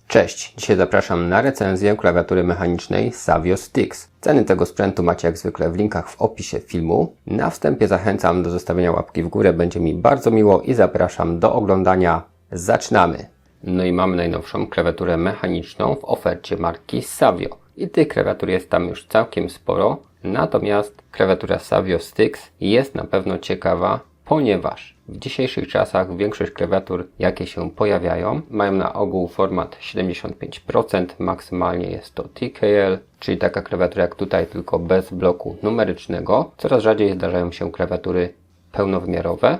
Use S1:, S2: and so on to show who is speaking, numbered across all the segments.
S1: Cześć, dzisiaj zapraszam na recenzję klawiatury mechanicznej Savio Stix. Ceny tego sprzętu macie jak zwykle w linkach w opisie filmu. Na wstępie zachęcam do zostawienia łapki w górę, będzie mi bardzo miło i zapraszam do oglądania. Zaczynamy! No i mamy najnowszą klawiaturę mechaniczną w ofercie marki Savio. I tych klawiatur jest tam już całkiem sporo, natomiast klawiatura Savio Stix jest na pewno ciekawa, ponieważ w dzisiejszych czasach większość klawiatur, jakie się pojawiają, mają na ogół format 75%, maksymalnie jest to TKL, czyli taka klawiatura jak tutaj, tylko bez bloku numerycznego. Coraz rzadziej zdarzają się klawiatury pełnowymiarowe,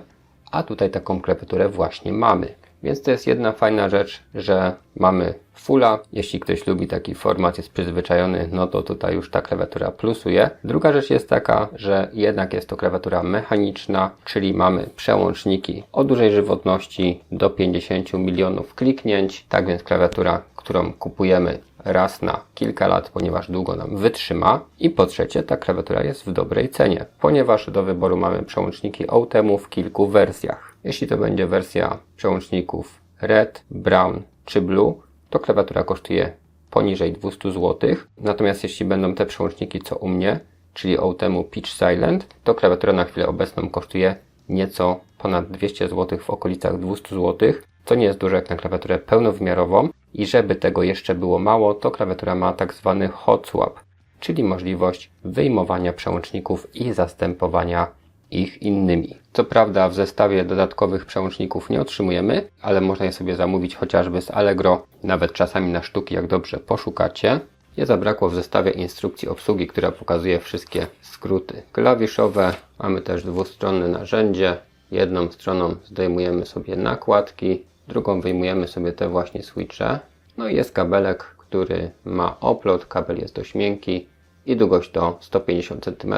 S1: a tutaj taką klawiaturę właśnie mamy. Więc to jest jedna fajna rzecz, że mamy fulla. Jeśli ktoś lubi taki format, jest przyzwyczajony, no to tutaj już ta klawiatura plusuje. Druga rzecz jest taka, że jednak jest to klawiatura mechaniczna, czyli mamy przełączniki o dużej żywotności do 50 milionów kliknięć. Tak więc klawiatura, którą kupujemy raz na kilka lat, ponieważ długo nam wytrzyma. I po trzecie, ta klawiatura jest w dobrej cenie, ponieważ do wyboru mamy przełączniki OTEMu w kilku wersjach. Jeśli to będzie wersja przełączników Red, Brown czy Blue, to klawiatura kosztuje poniżej 200 zł. Natomiast jeśli będą te przełączniki co u mnie, czyli OTEMu Pitch Silent, to klawiatura na chwilę obecną kosztuje nieco ponad 200 zł, w okolicach 200 zł, co nie jest dużo jak na klawiaturę pełnowymiarową. I żeby tego jeszcze było mało, to klawiatura ma tak zwany hot swap, czyli możliwość wyjmowania przełączników i zastępowania ich innymi. Co prawda w zestawie dodatkowych przełączników nie otrzymujemy, ale można je sobie zamówić chociażby z Allegro, nawet czasami na sztuki, jak dobrze poszukacie. Nie zabrakło w zestawie instrukcji obsługi, która pokazuje wszystkie skróty klawiszowe. Mamy też dwustronne narzędzie. Jedną stroną zdejmujemy sobie nakładki, drugą wyjmujemy sobie te właśnie switche. No i jest kabelek, który ma oplot, kabel jest dość miękki i długość to 150 cm.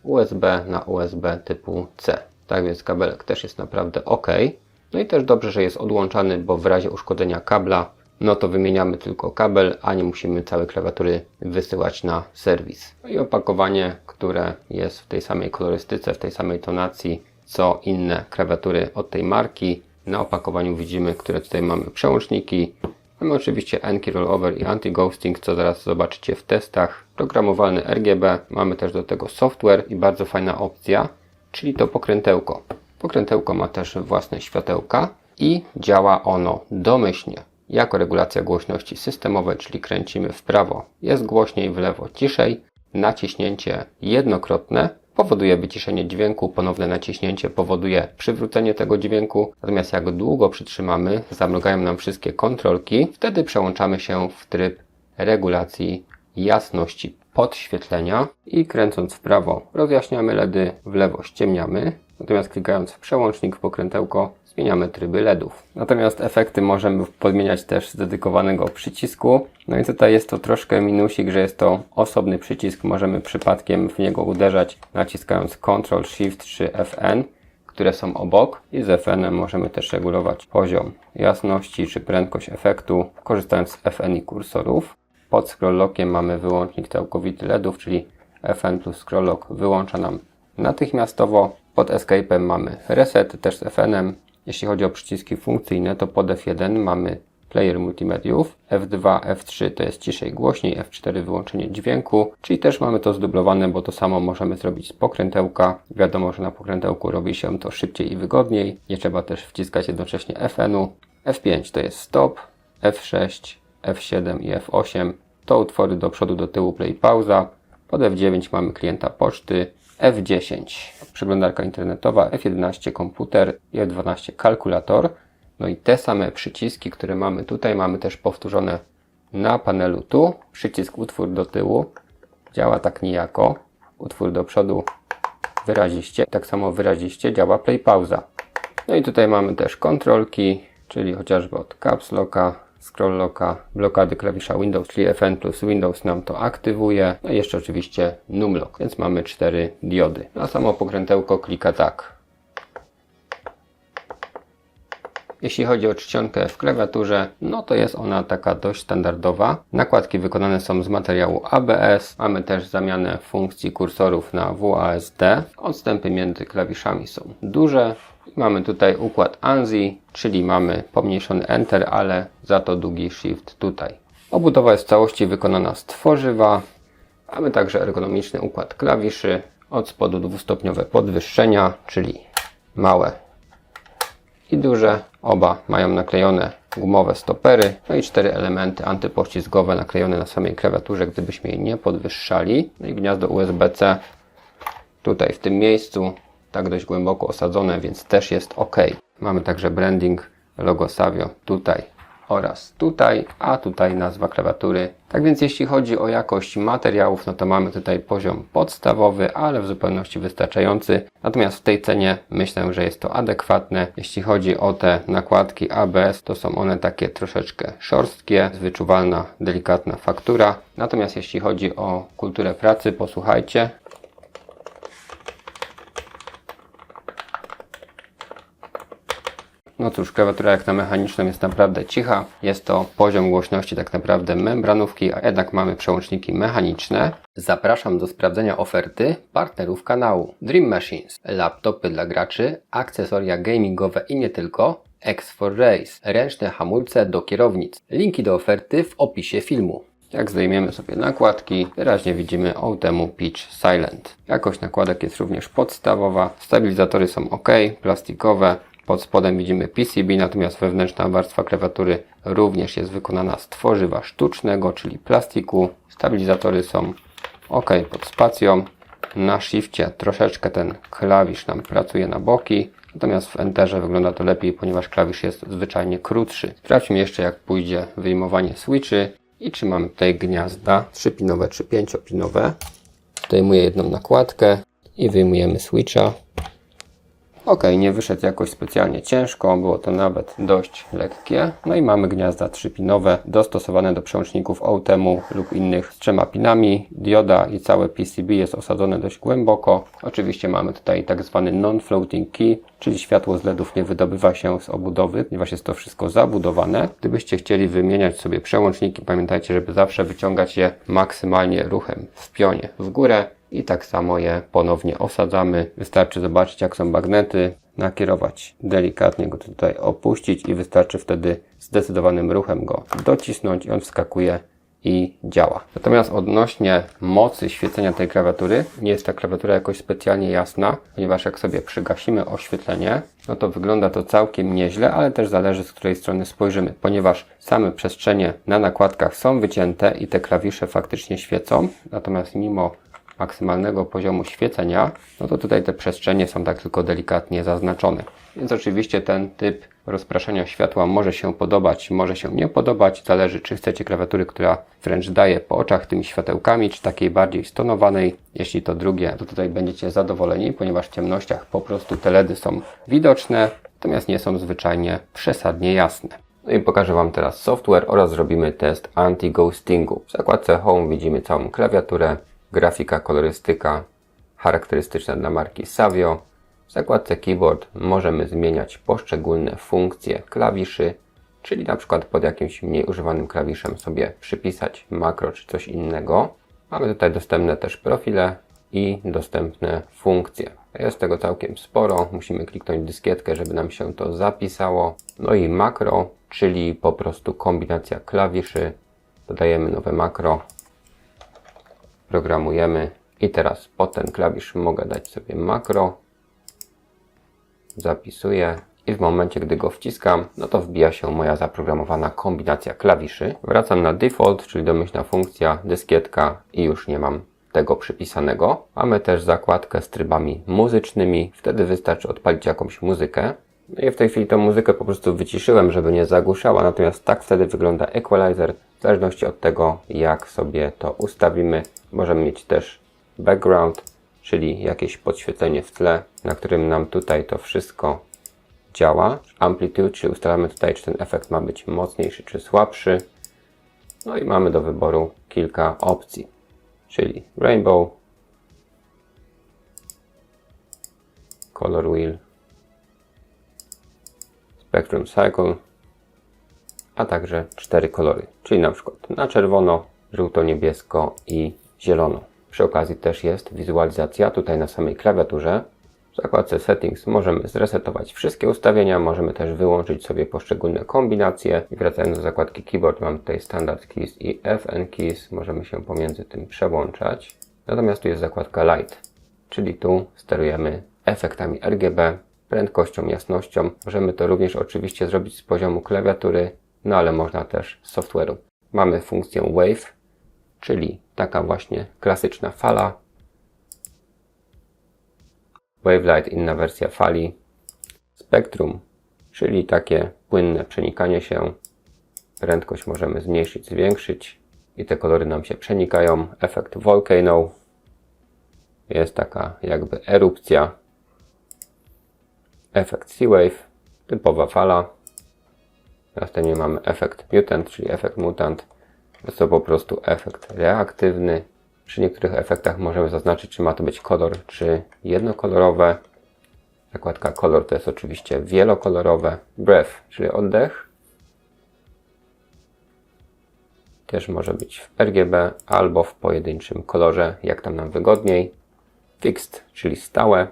S1: USB na USB typu C. Tak więc kabelek też jest naprawdę ok. No i też dobrze, że jest odłączany, bo w razie uszkodzenia kabla, no to wymieniamy tylko kabel, a nie musimy całej klawiatury wysyłać na serwis. No i opakowanie, które jest w tej samej kolorystyce, w tej samej tonacji, co inne klawiatury od tej marki. Na opakowaniu widzimy, które tutaj mamy przełączniki. Mamy oczywiście N-key rollover i anti-ghosting, co zaraz zobaczycie w testach. Programowalny RGB, mamy też do tego software i bardzo fajna opcja, czyli to pokrętełko. Pokrętełko ma też własne światełka i działa ono domyślnie jako regulacja głośności systemowej, czyli kręcimy w prawo, jest głośniej, w lewo ciszej. Naciśnięcie jednokrotne powoduje wyciszenie dźwięku, ponowne naciśnięcie powoduje przywrócenie tego dźwięku. Natomiast jak długo przytrzymamy, zamrugają nam wszystkie kontrolki, wtedy przełączamy się w tryb regulacji jasności podświetlenia i kręcąc w prawo rozjaśniamy LEDy, w lewo ściemniamy. Natomiast klikając w przełącznik, w pokrętełko, zmieniamy tryby LEDów. Natomiast efekty możemy podmieniać też z dedykowanego przycisku. No i tutaj jest to troszkę minusik, że jest to osobny przycisk. Możemy przypadkiem w niego uderzać, naciskając Ctrl, Shift czy FN, które są obok. I z FN-em możemy też regulować poziom jasności czy prędkość efektu, korzystając z FN i kursorów. Pod scroll lockiem mamy wyłącznik całkowity LEDów, czyli FN plus scroll lock wyłącza nam natychmiastowo. Pod Escape'em mamy reset, też z FN-em. Jeśli chodzi o przyciski funkcyjne, to pod F1 mamy player multimediów, F2, F3 to jest ciszej, głośniej, F4 wyłączenie dźwięku, czyli też mamy to zdublowane, bo to samo możemy zrobić z pokrętełka. Wiadomo, że na pokrętełku robi się to szybciej i wygodniej, nie trzeba też wciskać jednocześnie FN-u. F5 to jest stop, F6, F7 i F8 to utwory do przodu, do tyłu, play, pauza. Pod F9 mamy klienta poczty, F10 przeglądarka internetowa, F11 komputer i F12 kalkulator. No i te same przyciski, które mamy tutaj, mamy też powtórzone na panelu tu. Przycisk utwór do tyłu działa tak nijako, utwór do przodu wyraziście, tak samo wyraziście działa play, pauza. No i tutaj mamy też kontrolki, czyli chociażby od caps locka, scroll locka, blokady klawisza Windows, czyli FN plus Windows nam to aktywuje. No i jeszcze oczywiście numlock, więc mamy 4 diody. Na samo pokrętełko klika tak. Jeśli chodzi o czcionkę w klawiaturze, no to jest ona taka dość standardowa. Nakładki wykonane są z materiału ABS. Mamy też zamianę funkcji kursorów na WASD. Odstępy między klawiszami są duże. Mamy tutaj układ ANSI, czyli mamy pomniejszony Enter, ale za to długi Shift tutaj. Obudowa jest w całości wykonana z tworzywa. Mamy także ergonomiczny układ klawiszy. Od spodu dwustopniowe podwyższenia, czyli małe i duże. Oba mają naklejone gumowe stopery. No i 4 elementy antypoślizgowe naklejone na samej klawiaturze, gdybyśmy jej nie podwyższali. No i gniazdo USB-C tutaj w tym miejscu. Tak dość głęboko osadzone, więc też jest ok. Mamy także branding, logo Savio tutaj oraz tutaj, a tutaj nazwa klawiatury. Tak więc jeśli chodzi o jakość materiałów, no to mamy tutaj poziom podstawowy, ale w zupełności wystarczający. Natomiast w tej cenie myślę, że jest to adekwatne. Jeśli chodzi o te nakładki ABS, to są one takie troszeczkę szorstkie, wyczuwalna, delikatna faktura. Natomiast jeśli chodzi o kulturę pracy, posłuchajcie. No cóż, klawiatura jak na mechaniczną jest naprawdę cicha. Jest to poziom głośności tak naprawdę membranówki, a jednak mamy przełączniki mechaniczne. Zapraszam do sprawdzenia oferty partnerów kanału. Dream Machines, laptopy dla graczy, akcesoria gamingowe i nie tylko, X4 Race, ręczne hamulce do kierownic. Linki do oferty w opisie filmu. Jak zdejmiemy sobie nakładki, wyraźnie widzimy Outemu Pitch Silent. Jakość nakładek jest również podstawowa, stabilizatory są ok, plastikowe. Pod spodem widzimy PCB, natomiast wewnętrzna warstwa klawiatury również jest wykonana z tworzywa sztucznego, czyli plastiku. Stabilizatory są ok pod spacją. Na shifcie troszeczkę ten klawisz nam pracuje na boki, natomiast w Enterze wygląda to lepiej, ponieważ klawisz jest zwyczajnie krótszy. Sprawdźmy jeszcze, jak pójdzie wyjmowanie switchy i czy mamy tutaj gniazda 3-pinowe czy 5-pinowe. Zdejmuję jedną nakładkę i wyjmujemy switcha. Ok, nie wyszedł jakoś specjalnie ciężko, było to nawet dość lekkie. No i mamy gniazda 3-pinowe dostosowane do przełączników Outemu lub innych z 3 pinami. Dioda i całe PCB jest osadzone dość głęboko. Oczywiście mamy tutaj tak zwany non-floating key, czyli światło z LEDów nie wydobywa się z obudowy, ponieważ jest to wszystko zabudowane. Gdybyście chcieli wymieniać sobie przełączniki, pamiętajcie, żeby zawsze wyciągać je maksymalnie ruchem w pionie w górę. I tak samo je ponownie osadzamy. Wystarczy zobaczyć, jak są magnety, nakierować delikatnie go tutaj opuścić i wystarczy wtedy zdecydowanym ruchem go docisnąć i on wskakuje i działa. Natomiast odnośnie mocy świecenia tej klawiatury, nie jest ta klawiatura jakoś specjalnie jasna, ponieważ jak sobie przygasimy oświetlenie, no to wygląda to całkiem nieźle, ale też zależy, z której strony spojrzymy, ponieważ same przestrzenie na nakładkach są wycięte i te klawisze faktycznie świecą, natomiast mimo maksymalnego poziomu świecenia, no to tutaj te przestrzenie są tak tylko delikatnie zaznaczone. Więc oczywiście ten typ rozpraszania światła może się podobać, może się nie podobać. Zależy, czy chcecie klawiatury, która wręcz daje po oczach tymi światełkami, czy takiej bardziej stonowanej. Jeśli to drugie, to tutaj będziecie zadowoleni, ponieważ w ciemnościach po prostu te LEDy są widoczne, natomiast nie są zwyczajnie przesadnie jasne. No i pokażę Wam teraz software oraz zrobimy test anti-ghostingu. W zakładce Home widzimy całą klawiaturę, grafika, kolorystyka charakterystyczna dla marki Savio. W zakładce Keyboard możemy zmieniać poszczególne funkcje klawiszy, czyli na przykład pod jakimś mniej używanym klawiszem sobie przypisać makro czy coś innego. Mamy tutaj dostępne też profile i dostępne funkcje. Jest tego całkiem sporo. Musimy kliknąć dyskietkę, żeby nam się to zapisało. No i makro, czyli po prostu kombinacja klawiszy. Dodajemy nowe makro. Programujemy i teraz pod ten klawisz mogę dać sobie makro, zapisuję i w momencie, gdy go wciskam, no to wbija się moja zaprogramowana kombinacja klawiszy. Wracam na default, czyli domyślna funkcja, dyskietka i już nie mam tego przypisanego. Mamy też zakładkę z trybami muzycznymi, wtedy wystarczy odpalić jakąś muzykę. No i w tej chwili tą muzykę po prostu wyciszyłem, żeby nie zagłuszała, natomiast tak wtedy wygląda equalizer. W zależności od tego, jak sobie to ustawimy, możemy mieć też background, czyli jakieś podświetlenie w tle, na którym nam tutaj to wszystko działa. Amplitude, czyli ustalamy tutaj, czy ten efekt ma być mocniejszy czy słabszy. No i mamy do wyboru kilka opcji, czyli Rainbow, Color Wheel, Spectrum Cycle, a także 4 kolory, czyli na przykład na czerwono, żółto, niebiesko i zielono. Przy okazji też jest wizualizacja tutaj na samej klawiaturze, W zakładce Settings możemy zresetować wszystkie ustawienia, możemy też wyłączyć sobie poszczególne kombinacje. I wracając do zakładki Keyboard, mam tutaj Standard Keys i FN Keys. Możemy się pomiędzy tym przełączać. Natomiast tu jest zakładka Light, czyli tu sterujemy efektami RGB, prędkością, jasnością. Możemy to również oczywiście zrobić z poziomu klawiatury, no ale można też z software'u. Mamy funkcję Wave, czyli taka właśnie klasyczna fala. Wavelight, inna wersja fali. Spectrum, czyli takie płynne przenikanie się. Prędkość możemy zmniejszyć, zwiększyć i te kolory nam się przenikają. Efekt Volcano. Jest taka jakby erupcja. Efekt Seawave, typowa fala. Następnie mamy efekt Mutant, czyli efekt mutant. Jest to po prostu efekt reaktywny. Przy niektórych efektach możemy zaznaczyć, czy ma to być kolor, czy jednokolorowe. Zakładka Color to jest oczywiście wielokolorowe. Breath, czyli oddech. Też może być w RGB albo w pojedynczym kolorze, jak tam nam wygodniej. Fixed, czyli stałe.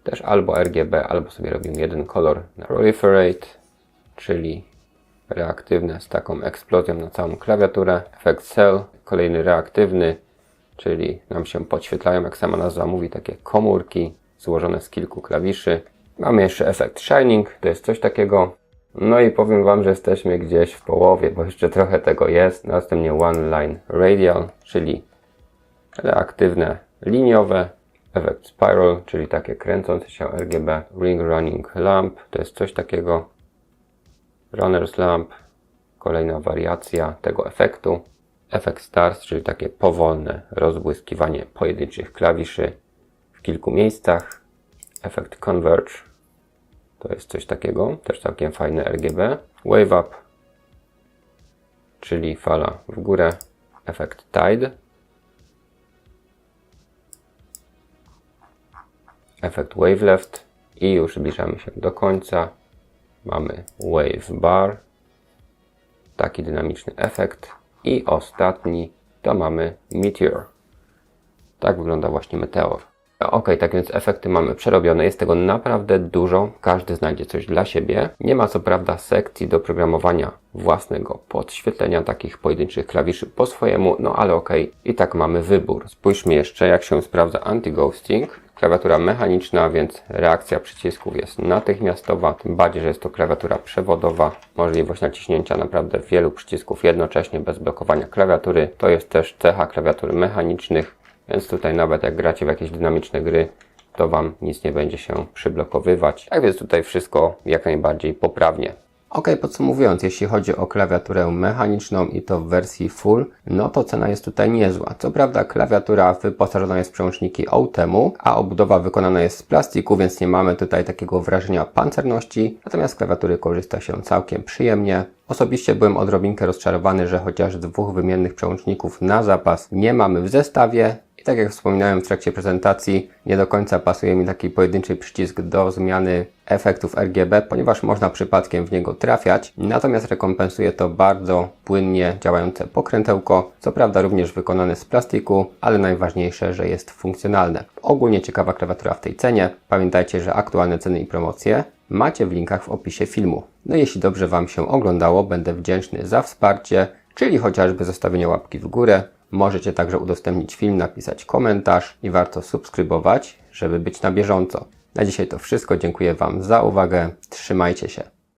S1: Też albo RGB, albo sobie robimy jeden kolor. Proliferate, czyli reaktywne z taką eksplozją na całą klawiaturę. Efekt Cell, kolejny reaktywny, czyli nam się podświetlają, jak sama nazwa mówi, takie komórki złożone z kilku klawiszy. Mamy jeszcze efekt Shining, to jest coś takiego. No i powiem Wam, że jesteśmy gdzieś w połowie, bo jeszcze trochę tego jest. Następnie One Line Radial, czyli reaktywne, liniowe. Efekt Spiral, czyli takie kręcące się RGB. Ring Running Lamp, to jest coś takiego. Runner's Lamp, kolejna wariacja tego efektu. Efekt Stars, czyli takie powolne rozbłyskiwanie pojedynczych klawiszy w kilku miejscach. Efekt Converge, to jest coś takiego, też całkiem fajne RGB. Wave Up, czyli fala w górę. Efekt Tide. Efekt Wave Left i już zbliżamy się do końca. Mamy Wave Bar, taki dynamiczny efekt. I ostatni to mamy Meteor. Tak wygląda właśnie meteor. Ok, tak więc efekty mamy przerobione. Jest tego naprawdę dużo. Każdy znajdzie coś dla siebie. Nie ma co prawda sekcji do programowania własnego podświetlenia takich pojedynczych klawiszy po swojemu, no ale ok, i tak mamy wybór. Spójrzmy jeszcze, jak się sprawdza anti-ghosting. Klawiatura mechaniczna, więc reakcja przycisków jest natychmiastowa, tym bardziej, że jest to klawiatura przewodowa. Możliwość naciśnięcia naprawdę wielu przycisków jednocześnie bez blokowania klawiatury. To jest też cecha klawiatur mechanicznych, więc tutaj nawet jak gracie w jakieś dynamiczne gry, to Wam nic nie będzie się przyblokowywać. Tak więc tutaj wszystko jak najbardziej poprawnie. Ok, podsumowując, jeśli chodzi o klawiaturę mechaniczną i to w wersji full, no to cena jest tutaj niezła. Co prawda klawiatura wyposażona jest w przełączniki OTEMu, a obudowa wykonana jest z plastiku, więc nie mamy tutaj takiego wrażenia pancerności, natomiast z klawiatury korzysta się całkiem przyjemnie. Osobiście byłem odrobinkę rozczarowany, że chociaż dwóch wymiennych przełączników na zapas nie mamy w zestawie. I tak jak wspominałem w trakcie prezentacji, nie do końca pasuje mi taki pojedynczy przycisk do zmiany efektów RGB, ponieważ można przypadkiem w niego trafiać. Natomiast rekompensuje to bardzo płynnie działające pokrętełko, co prawda również wykonane z plastiku, ale najważniejsze, że jest funkcjonalne. Ogólnie ciekawa klawiatura w tej cenie. Pamiętajcie, że aktualne ceny i promocje macie w linkach w opisie filmu. No jeśli dobrze Wam się oglądało, będę wdzięczny za wsparcie, czyli chociażby zostawienie łapki w górę. Możecie także udostępnić film, napisać komentarz i warto subskrybować, żeby być na bieżąco. Na dzisiaj to wszystko. Dziękuję Wam za uwagę. Trzymajcie się.